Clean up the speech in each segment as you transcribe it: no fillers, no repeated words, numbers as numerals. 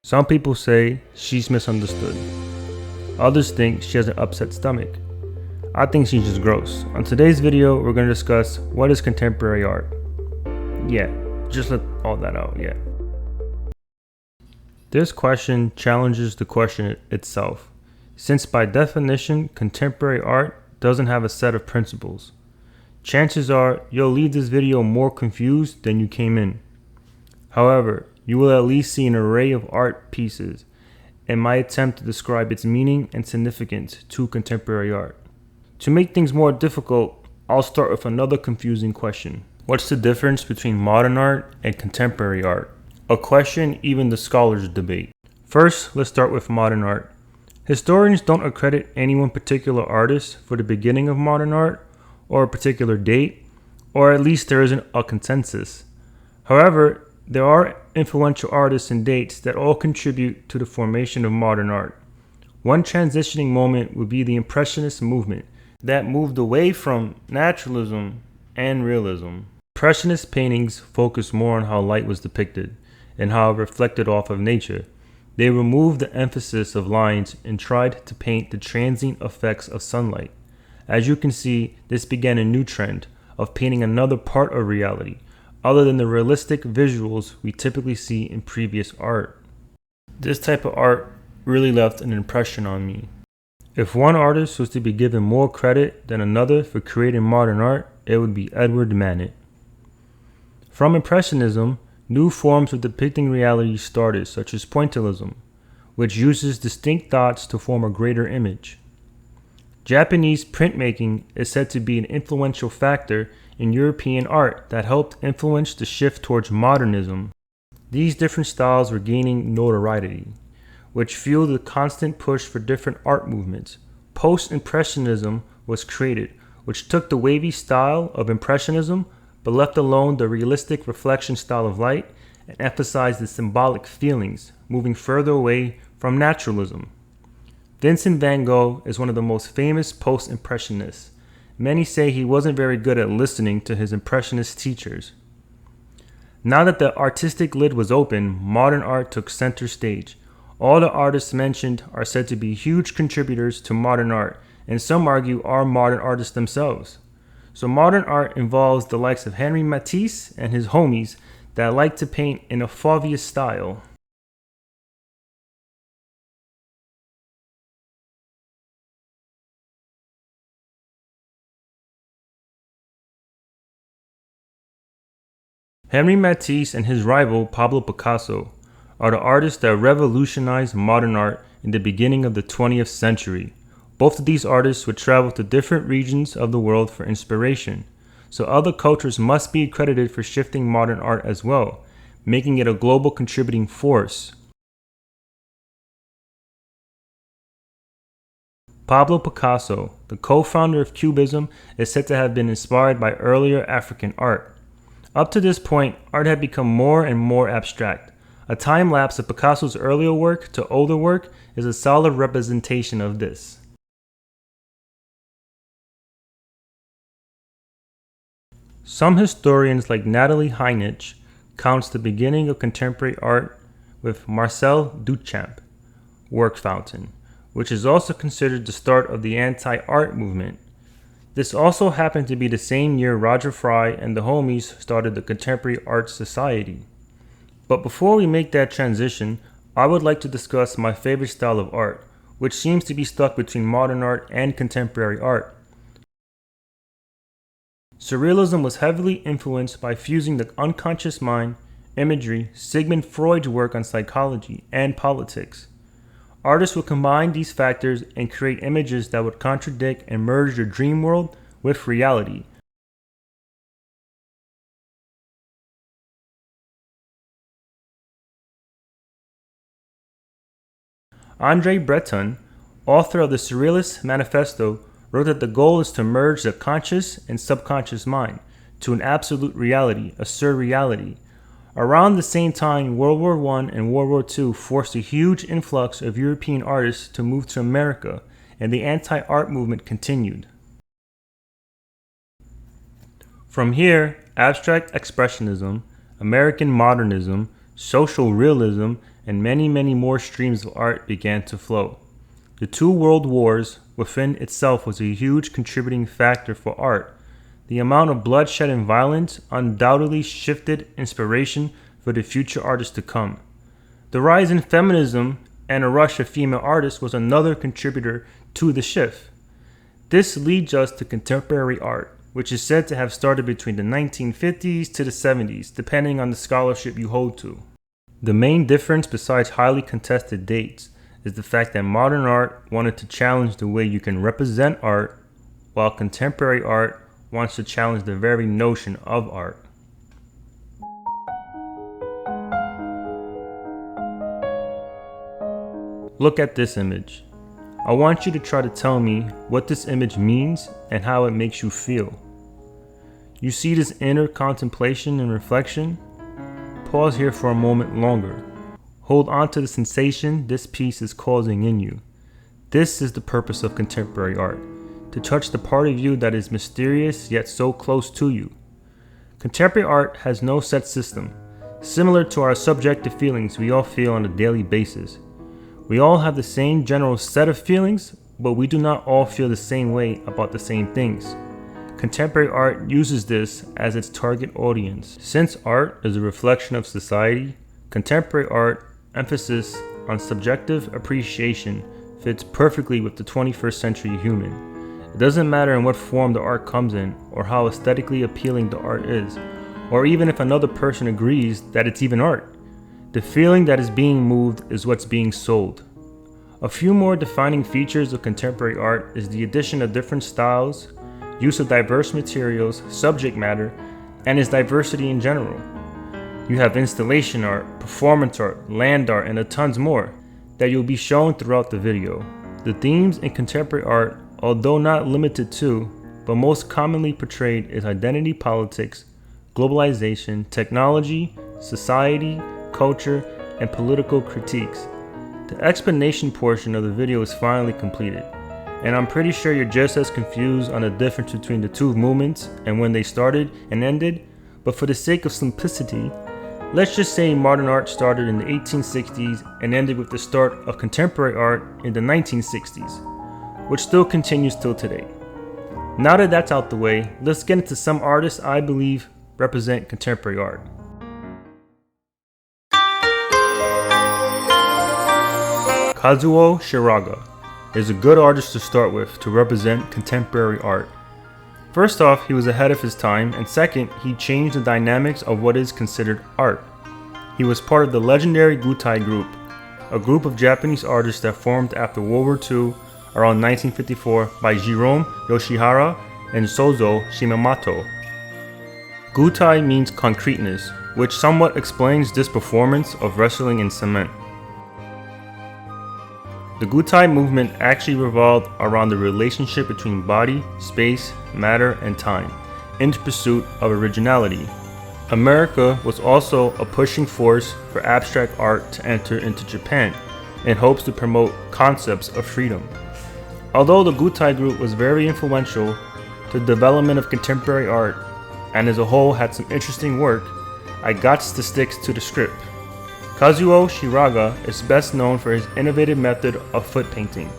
Some people say she's misunderstood. Others think she has an upset stomach. I think she's just gross. On today's video, we're going to discuss what is contemporary art. Yeah, just let all that out, yeah. This question challenges the question itself, since by definition, contemporary art doesn't have a set of principles. Chances are you'll leave this video more confused than you came in. However, you will at least see an array of art pieces in my attempt to describe its meaning and significance to contemporary art. To make things more difficult, I'll start with another confusing question. What's the difference between modern art and contemporary art? A question even the scholars debate. First, let's start with modern art. Historians don't accredit any one particular artist for the beginning of modern art or a particular date, or at least there isn't a consensus. However, there are influential artists and dates that all contribute to the formation of modern art. One transitioning moment would be the Impressionist movement that moved away from naturalism and realism. Impressionist paintings focused more on how light was depicted and how it reflected off of nature. They removed the emphasis of lines and tried to paint the transient effects of sunlight. As you can see, this began a new trend of painting another part of reality, other than the realistic visuals we typically see in previous art. This type of art really left an impression on me. If one artist was to be given more credit than another for creating modern art, it would be Edward Manet. From Impressionism, new forms of depicting reality started, such as pointillism, which uses distinct dots to form a greater image. Japanese printmaking is said to be an influential factor in European art that helped influence the shift towards modernism. These different styles were gaining notoriety, which fueled the constant push for different art movements. Post-Impressionism was created, which took the wavy style of Impressionism but left alone the realistic reflection style of light and emphasized the symbolic feelings, moving further away from naturalism. Vincent van Gogh is one of the most famous post-impressionists. Many say he wasn't very good at listening to his impressionist teachers. Now that the artistic lid was open, modern art took center stage. All the artists mentioned are said to be huge contributors to modern art, and some argue are modern artists themselves. So modern art involves the likes of Henri Matisse and his homies that like to paint in a Fauvier style. Henri Matisse and his rival Pablo Picasso are the artists that revolutionized modern art in the beginning of the 20th century. Both of these artists would travel to different regions of the world for inspiration, so other cultures must be credited for shifting modern art as well, making it a global contributing force. Pablo Picasso, the co-founder of Cubism, is said to have been inspired by earlier African art. Up to this point, art had become more and more abstract. A time lapse of Picasso's earlier work to older work is a solid representation of this. Some historians like Natalie Heinich counts the beginning of contemporary art with Marcel Duchamp, work fountain, which is also considered the start of the anti-art movement. This also happened to be the same year Roger Fry and the homies started the Contemporary Art Society. But before we make that transition, I would like to discuss my favorite style of art, which seems to be stuck between modern art and contemporary art. Surrealism was heavily influenced by fusing the unconscious mind, imagery, Sigmund Freud's work on psychology, and politics. Artists would combine these factors and create images that would contradict and merge the dream world with reality. André Breton, author of the Surrealist Manifesto, wrote that the goal is to merge the conscious and subconscious mind to an absolute reality, a surreality. Around the same time, World War I and World War II forced a huge influx of European artists to move to America, and the anti-art movement continued. From here, abstract expressionism, American modernism, social realism, and many more streams of art began to flow. The two world wars within itself was a huge contributing factor for art. The amount of bloodshed and violence undoubtedly shifted inspiration for the future artists to come. The rise in feminism and a rush of female artists was another contributor to the shift. This leads us to contemporary art, which is said to have started between the 1950s to the 70s, depending on the scholarship you hold to. The main difference, besides highly contested dates, is the fact that modern art wanted to challenge the way you can represent art, while contemporary art wants to challenge the very notion of art. Look at this image. I want you to try to tell me what this image means and how it makes you feel. You see this inner contemplation and reflection? Pause here for a moment longer. Hold on to the sensation this piece is causing in you. This is the purpose of contemporary art, to touch the part of you that is mysterious yet so close to you. Contemporary art has no set system, similar to our subjective feelings we all feel on a daily basis. We all have the same general set of feelings, but we do not all feel the same way about the same things. Contemporary art uses this as its target audience. Since art is a reflection of society, contemporary art emphasis on subjective appreciation fits perfectly with the 21st century human. It doesn't matter in what form the art comes in, or how aesthetically appealing the art is, or even if another person agrees that it's even art. The feeling that is being moved is what's being sold. A few more defining features of contemporary art is the addition of different styles, use of diverse materials, subject matter, and its diversity in general. You have installation art, performance art, land art, and a tons more that you'll be shown throughout the video. The themes in contemporary art, although not limited to, but most commonly portrayed, is identity politics, globalization, technology, society, culture, and political critiques. The explanation portion of the video is finally completed, and I'm pretty sure you're just as confused on the difference between the two movements and when they started and ended, but for the sake of simplicity, let's just say modern art started in the 1860s and ended with the start of contemporary art in the 1960s, which still continues till today. Now that that's out the way, let's get into some artists I believe represent contemporary art. Kazuo Shiraga is a good artist to start with to represent contemporary art. First off, he was ahead of his time, and second, he changed the dynamics of what is considered art. He was part of the legendary Gutai group, a group of Japanese artists that formed after World War II around 1954 by Jiro Yoshihara and Sozo Shimamoto. Gutai means concreteness, which somewhat explains this performance of wrestling in cement. The Gutai movement actually revolved around the relationship between body, space, matter, and time, in pursuit of originality. America was also a pushing force for abstract art to enter into Japan, in hopes to promote concepts of freedom. Although the Gutai group was very influential to the development of contemporary art, and as a whole had some interesting work, I got to stick to the script. Kazuo Shiraga is best known for his innovative method of foot painting.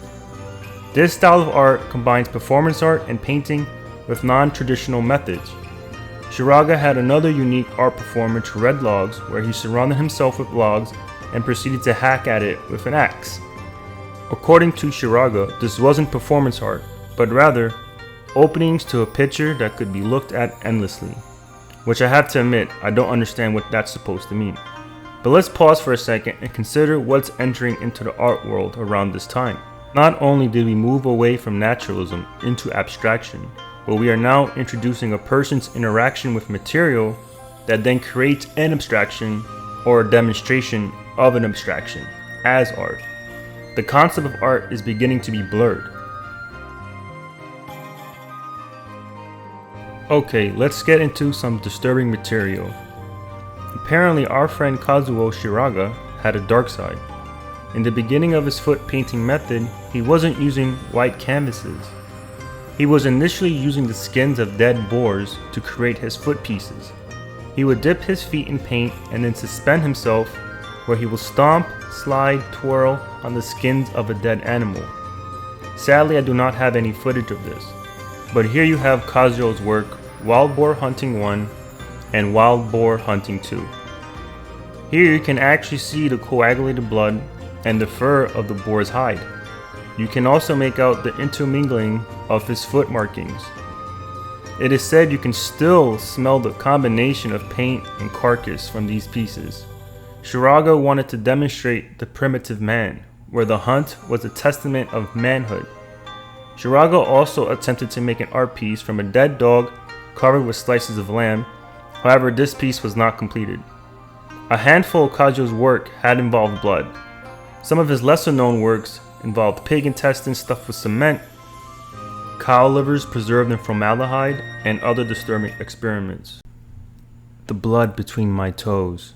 This style of art combines performance art and painting with non-traditional methods. Shiraga had another unique art performance, Red Logs, where he surrounded himself with logs and proceeded to hack at it with an axe. According to Shiraga, this wasn't performance art, but rather openings to a picture that could be looked at endlessly, which I have to admit, I don't understand what that's supposed to mean. But let's pause for a second and consider what's entering into the art world around this time. Not only did we move away from naturalism into abstraction, but we are now introducing a person's interaction with material that then creates an abstraction or a demonstration of an abstraction as art. The concept of art is beginning to be blurred. Okay, let's get into some disturbing material. Apparently, our friend Kazuo Shiraga had a dark side. In the beginning of his foot painting method, he wasn't using white canvases. He was initially using the skins of dead boars to create his foot pieces. He would dip his feet in paint and then suspend himself where he will stomp, slide, twirl on the skins of a dead animal. Sadly, I do not have any footage of this, but here you have Kazuo's work, Wild Boar Hunting 1 and Wild Boar Hunting 2. Here you can actually see the coagulated blood and the fur of the boar's hide. You can also make out the intermingling of his foot markings. It is said you can still smell the combination of paint and carcass from these pieces. Shiraga wanted to demonstrate the primitive man, where the hunt was a testament of manhood. Shiraga also attempted to make an art piece from a dead dog covered with slices of lamb, however this piece was not completed. A handful of Kazuo's work had involved blood. Some of his lesser known works involved pig intestines stuffed with cement, cow livers preserved in formaldehyde, and other disturbing experiments. The blood between my toes.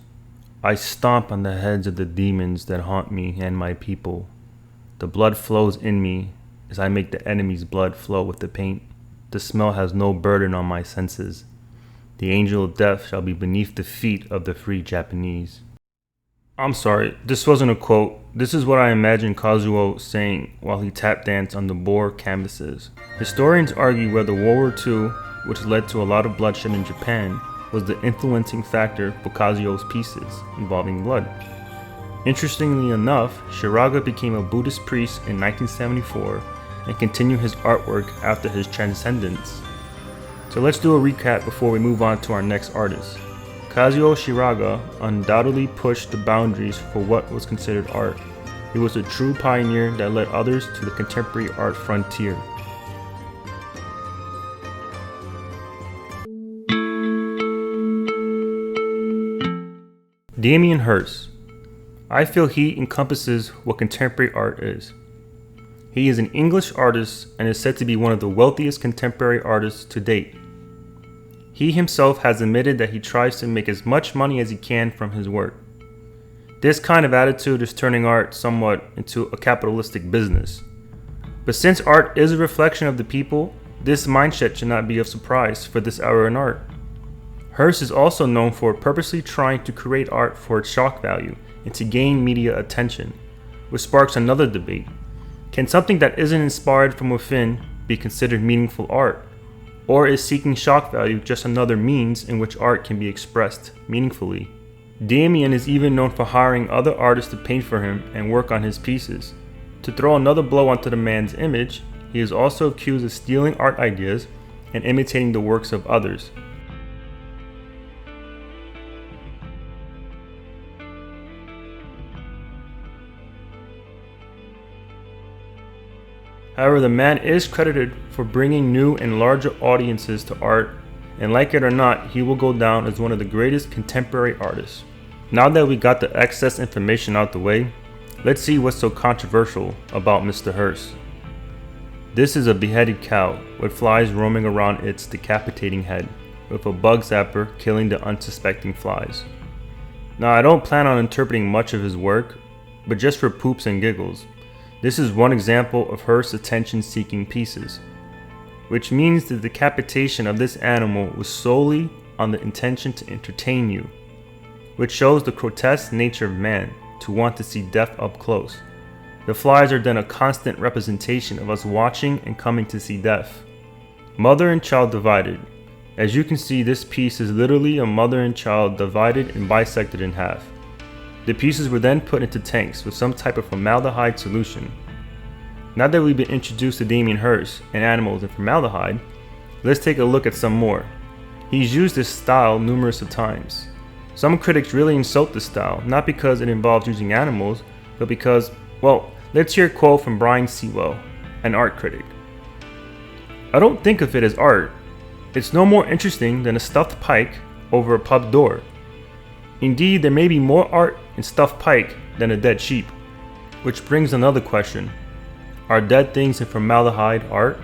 I stomp on the heads of the demons that haunt me and my people. The blood flows in me as I make the enemy's blood flow with the paint. The smell has no burden on my senses. The angel of death shall be beneath the feet of the free Japanese. I'm sorry, this wasn't a quote. This is what I imagine Kazuo saying while he tap danced on the boar canvases. Historians argue whether World War II, which led to a lot of bloodshed in Japan, was the influencing factor for Kazuo's pieces involving blood. Interestingly enough, Shiraga became a Buddhist priest in 1974 and continued his artwork after his transcendence. So let's do a recap before we move on to our next artist. Kazuo Shiraga undoubtedly pushed the boundaries for what was considered art. He was a true pioneer that led others to the contemporary art frontier. Damien Hirst. I feel he encompasses what contemporary art is. He is an English artist and is said to be one of the wealthiest contemporary artists to date. He himself has admitted that he tries to make as much money as he can from his work. This kind of attitude is turning art somewhat into a capitalistic business. But since art is a reflection of the people, this mindset should not be of surprise for this era in art. Hirst is also known for purposely trying to create art for its shock value and to gain media attention, which sparks another debate. Can something that isn't inspired from within be considered meaningful art? Or is seeking shock value just another means in which art can be expressed meaningfully? Damien is even known for hiring other artists to paint for him and work on his pieces. To throw another blow onto the man's image, he is also accused of stealing art ideas and imitating the works of others. However, the man is credited for bringing new and larger audiences to art, and like it or not, he will go down as one of the greatest contemporary artists. Now that we got the excess information out the way, let's see what's so controversial about Mr. Hirst. This is a beheaded cow with flies roaming around its decapitating head, with a bug zapper killing the unsuspecting flies. Now, I don't plan on interpreting much of his work, but just for poops and giggles. This is one example of Hirst's attention-seeking pieces, which means the decapitation of this animal was solely on the intention to entertain you, which shows the grotesque nature of man to want to see death up close. The flies are then a constant representation of us watching and coming to see death. Mother and child divided. As you can see, this piece is literally a mother and child divided and bisected in half. The pieces were then put into tanks with some type of formaldehyde solution. Now that we've been introduced to Damien Hirst and animals and formaldehyde, let's take a look at some more. He's used this style numerous of times. Some critics really insult this style, not because it involves using animals, but because, well, let's hear a quote from Brian Sewell, an art critic. I don't think of it as art. It's no more interesting than a stuffed pike over a pub door. Indeed, there may be more art in stuffed pike than a dead sheep. Which brings another question. Are dead things in formaldehyde art?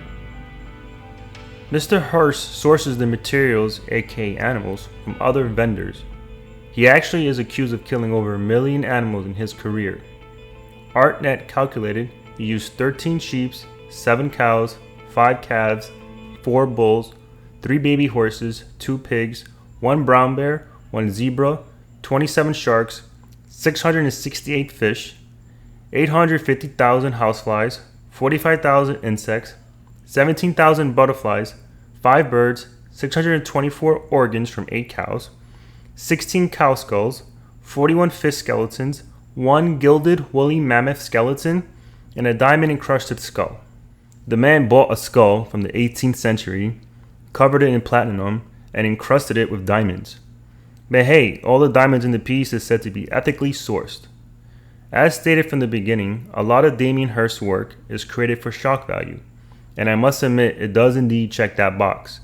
Mr. Hirst sources the materials, aka animals, from other vendors. He actually is accused of killing over 1 million animals in his career. ArtNet calculated he used 13 sheep, 7 cows, 5 calves, 4 bulls, 3 baby horses, 2 pigs, 1 brown bear, 1 zebra, 27 sharks, 668 fish, 850,000 houseflies, 45,000 insects, 17,000 butterflies, 5 birds, 624 organs from 8 cows, 16 cow skulls, 41 fish skeletons, 1 gilded woolly mammoth skeleton, and a diamond encrusted skull. The man bought a skull from the 18th century, covered it in platinum, and encrusted it with diamonds. But hey, all the diamonds in the piece is said to be ethically sourced. As stated from the beginning, a lot of Damien Hirst's work is created for shock value, and I must admit it does indeed check that box.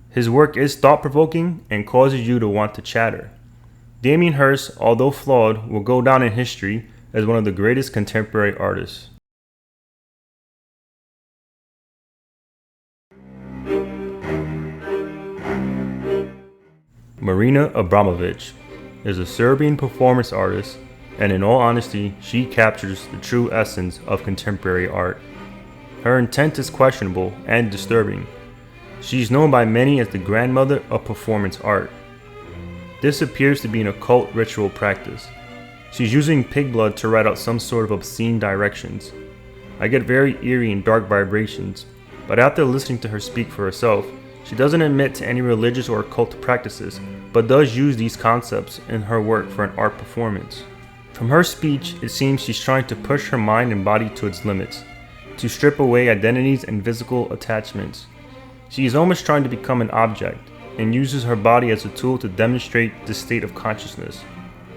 His work is thought-provoking and causes you to want to chatter. Damien Hirst, although flawed, will go down in history as one of the greatest contemporary artists. Marina Abramović is a Serbian performance artist, and in all honesty, she captures the true essence of contemporary art. Her intent is questionable and disturbing. She's known by many as the grandmother of performance art. This appears to be an occult ritual practice. She's using pig blood to write out some sort of obscene directions. I get very eerie and dark vibrations, but after listening to her speak for herself, she doesn't admit to any religious or occult practices, but does use these concepts in her work for an art performance. From her speech, it seems she's trying to push her mind and body to its limits, to strip away identities and physical attachments. She is almost trying to become an object, and uses her body as a tool to demonstrate the state of consciousness,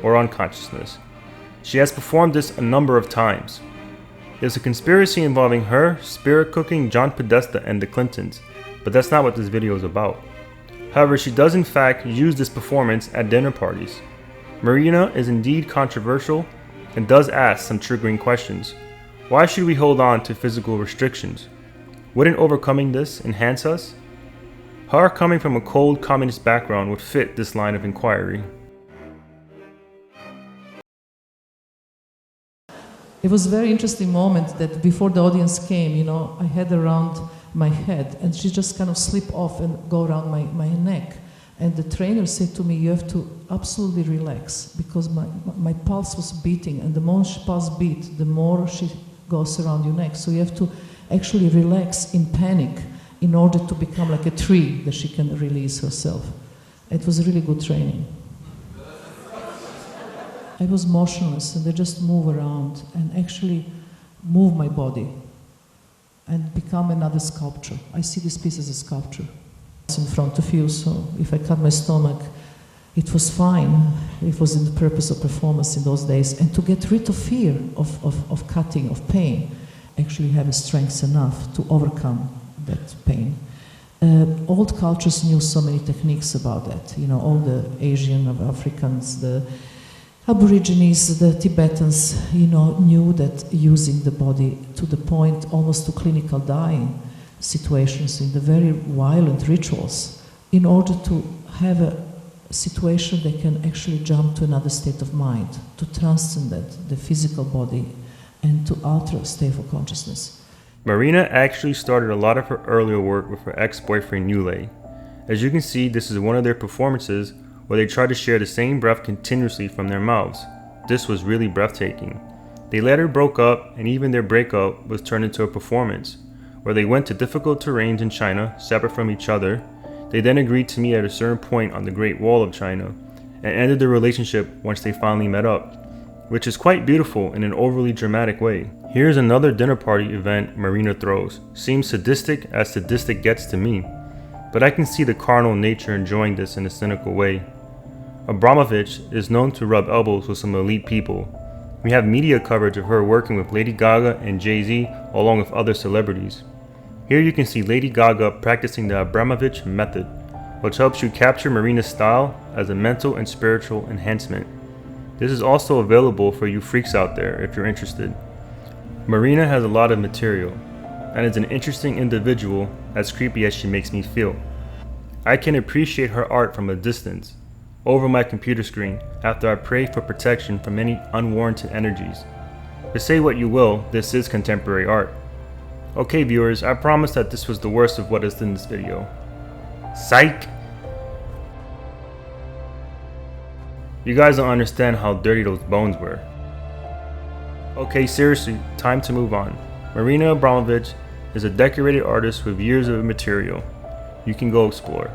or unconsciousness. She has performed this a number of times. There's a conspiracy involving her, spirit cooking John Podesta and the Clintons, but that's not what this video is about. However, she does in fact use this performance at dinner parties. Marina is indeed controversial and does ask some triggering questions. Why should we hold on to physical restrictions? Wouldn't overcoming this enhance us? Her coming from a cold communist background would fit this line of inquiry. It was a very interesting moment that before the audience came, I had around my head and she just kind of slip off and go around my neck. And the trainer said to me, you have to absolutely relax because my pulse was beating, and the more she pulse beat, the more she goes around your neck. So you have to actually relax in panic in order to become like a tree that she can release herself. It was a really good training. I was motionless and I just move around and actually move my body and become another sculpture. I see this piece as a sculpture. It's in front of you, so if I cut my stomach, it was fine. It was in the purpose of performance in those days. And to get rid of fear of cutting, of pain, actually have a strength enough to overcome that pain. Old cultures knew so many techniques about that. All the Asian, Africans, the Aborigines, the Tibetans, knew that using the body to the point almost to clinical dying situations in the very violent rituals in order to have a situation they can actually jump to another state of mind, to transcend the physical body and to alter a state of consciousness. Marina actually started a lot of her earlier work with her ex-boyfriend Yule. As you can see, this is one of their performances where they try to share the same breath continuously from their mouths. This was really breathtaking. They later broke up, and even their breakup was turned into a performance, where they went to difficult terrains in China, separate from each other. They then agreed to meet at a certain point on the Great Wall of China, and ended their relationship once they finally met up, which is quite beautiful in an overly dramatic way. Here's another dinner party event Marina throws. Seems sadistic as sadistic gets to me, but I can see the carnal nature enjoying this in a cynical way. Abramović is known to rub elbows with some elite people. We have media coverage of her working with Lady Gaga and Jay-Z along with other celebrities. Here you can see Lady Gaga practicing the Abramović method, which helps you capture Marina's style as a mental and spiritual enhancement. This is also available for you freaks out there if you're interested. Marina has a lot of material, and is an interesting individual, as creepy as she makes me feel. I can appreciate her art from a distance, over my computer screen, after I pray for protection from any unwarranted energies. But say what you will, this is contemporary art. Okay viewers, I promise that this was the worst of what is in this video. Psych! You guys don't understand how dirty those bones were. Okay, seriously, time to move on. Marina Abramovich is a decorated artist with years of material. You can go explore.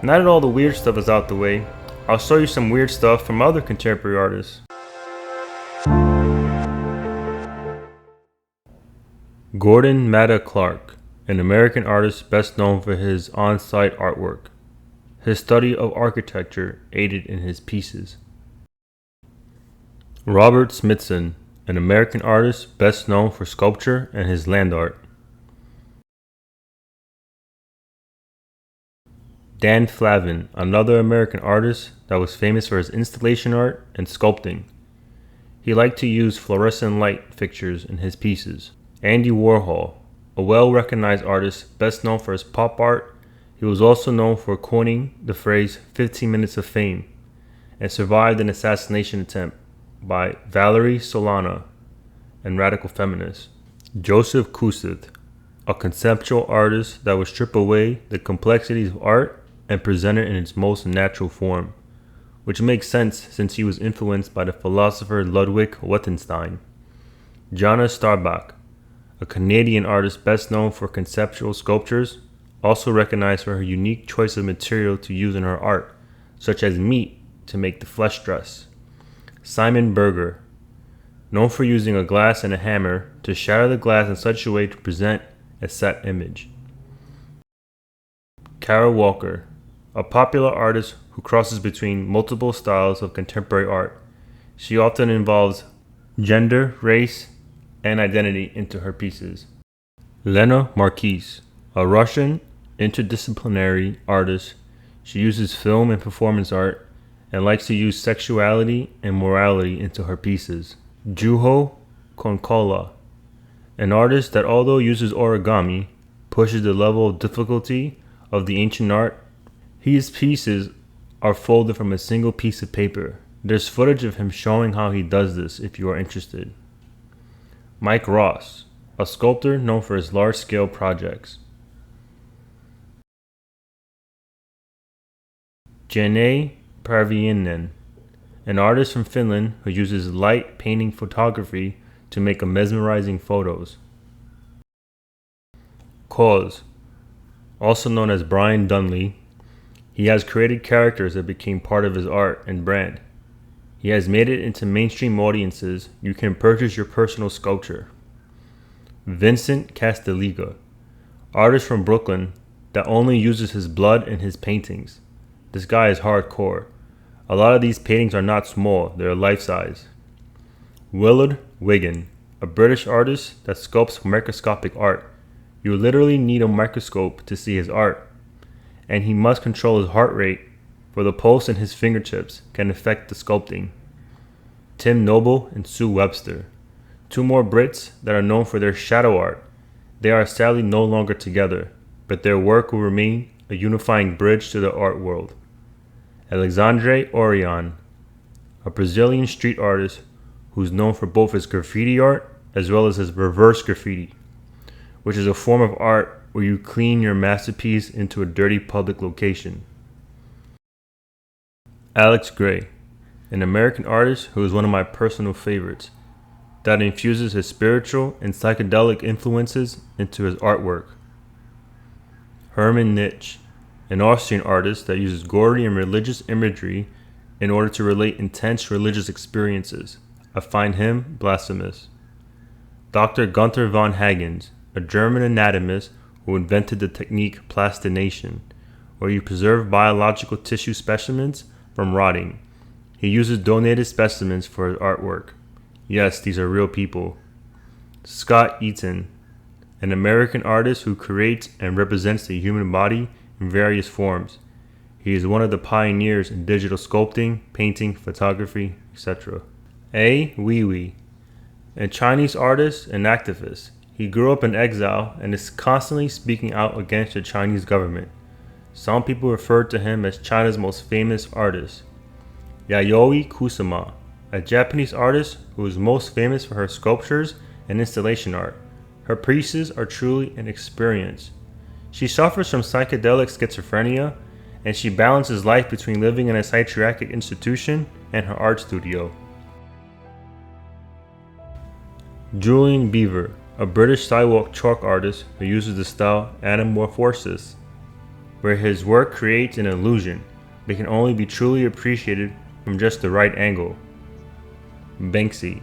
Now that all the weird stuff is out the way, I'll show you some weird stuff from other contemporary artists. Gordon Matta Clark, an American artist best known for his on-site artwork. His study of architecture aided in his pieces. Robert Smithson, an American artist best known for sculpture and his land art. Dan Flavin, another American artist that was famous for his installation art and sculpting. He liked to use fluorescent light fixtures in his pieces. Andy Warhol, a well-recognized artist best known for his pop art. He was also known for coining the phrase 15 minutes of fame and survived an assassination attempt by Valerie Solana, and radical feminist. Joseph Kosuth, a conceptual artist that would strip away the complexities of art and present it in its most natural form, which makes sense since he was influenced by the philosopher Ludwig Wittgenstein. Jana Starbach, a Canadian artist best known for conceptual sculptures, also recognized for her unique choice of material to use in her art, such as meat to make the flesh dress. Simon Berger, known for using a glass and a hammer to shatter the glass in such a way to present a set image. Kara Walker, a popular artist who crosses between multiple styles of contemporary art. She often involves gender, race, and identity into her pieces. Lena Marquise, a Russian interdisciplinary artist. She uses film and performance art and likes to use sexuality and morality into her pieces. Juho Konkola, an artist that although uses origami, pushes the level of difficulty of the ancient art. His pieces are folded from a single piece of paper. There's footage of him showing how he does this if you are interested. Mike Ross, a sculptor known for his large-scale projects. Janne Parviainen, an artist from Finland who uses light painting photography to make mesmerizing photos. Cause, also known as Brian Dunley, he has created characters that became part of his art and brand. He has made it into mainstream audiences. You can purchase your personal sculpture. Vincent Casteliga, artist from Brooklyn that only uses his blood in his paintings. This guy is hardcore. A lot of these paintings are not small, they're life-size. Willard Wigan, a British artist that sculpts microscopic art. You literally need a microscope to see his art, and he must control his heart rate, for the pulse in his fingertips can affect the sculpting. Tim Noble and Sue Webster, two more Brits that are known for their shadow art. They are sadly no longer together, but their work will remain a unifying bridge to the art world. Alexandre Orion, a Brazilian street artist who's known for both his graffiti art as well as his reverse graffiti, which is a form of art where you clean your masterpiece into a dirty public location. Alex Gray, an American artist who is one of my personal favorites, that infuses his spiritual and psychedelic influences into his artwork. Hermann Nitsch, an Austrian artist that uses gory and religious imagery in order to relate intense religious experiences. I find him blasphemous. Dr. Gunther von Hagens, a German anatomist who invented the technique plastination, where you preserve biological tissue specimens from rotting. He uses donated specimens for his artwork. Yes, these are real people. Scott Eaton, an American artist who creates and represents the human body in various forms. He is one of the pioneers in digital sculpting, painting, photography, etc. A. Weiwei, a Chinese artist and activist. He grew up in exile and is constantly speaking out against the Chinese government. Some people refer to him as China's most famous artist. Yayoi Kusama, a Japanese artist who is most famous for her sculptures and installation art. Her pieces are truly an experience. She suffers from psychedelic schizophrenia and she balances life between living in a psychiatric institution and her art studio. Julian Beaver, a British sidewalk chalk artist who uses the style anamorphosis, where his work creates an illusion but can only be truly appreciated from just the right angle. Banksy,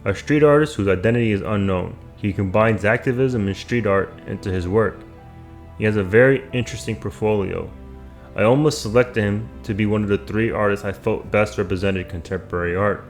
a street artist whose identity is unknown. He combines activism and street art into his work. He has a very interesting portfolio. I almost selected him to be one of the 3 artists I felt best represented contemporary art.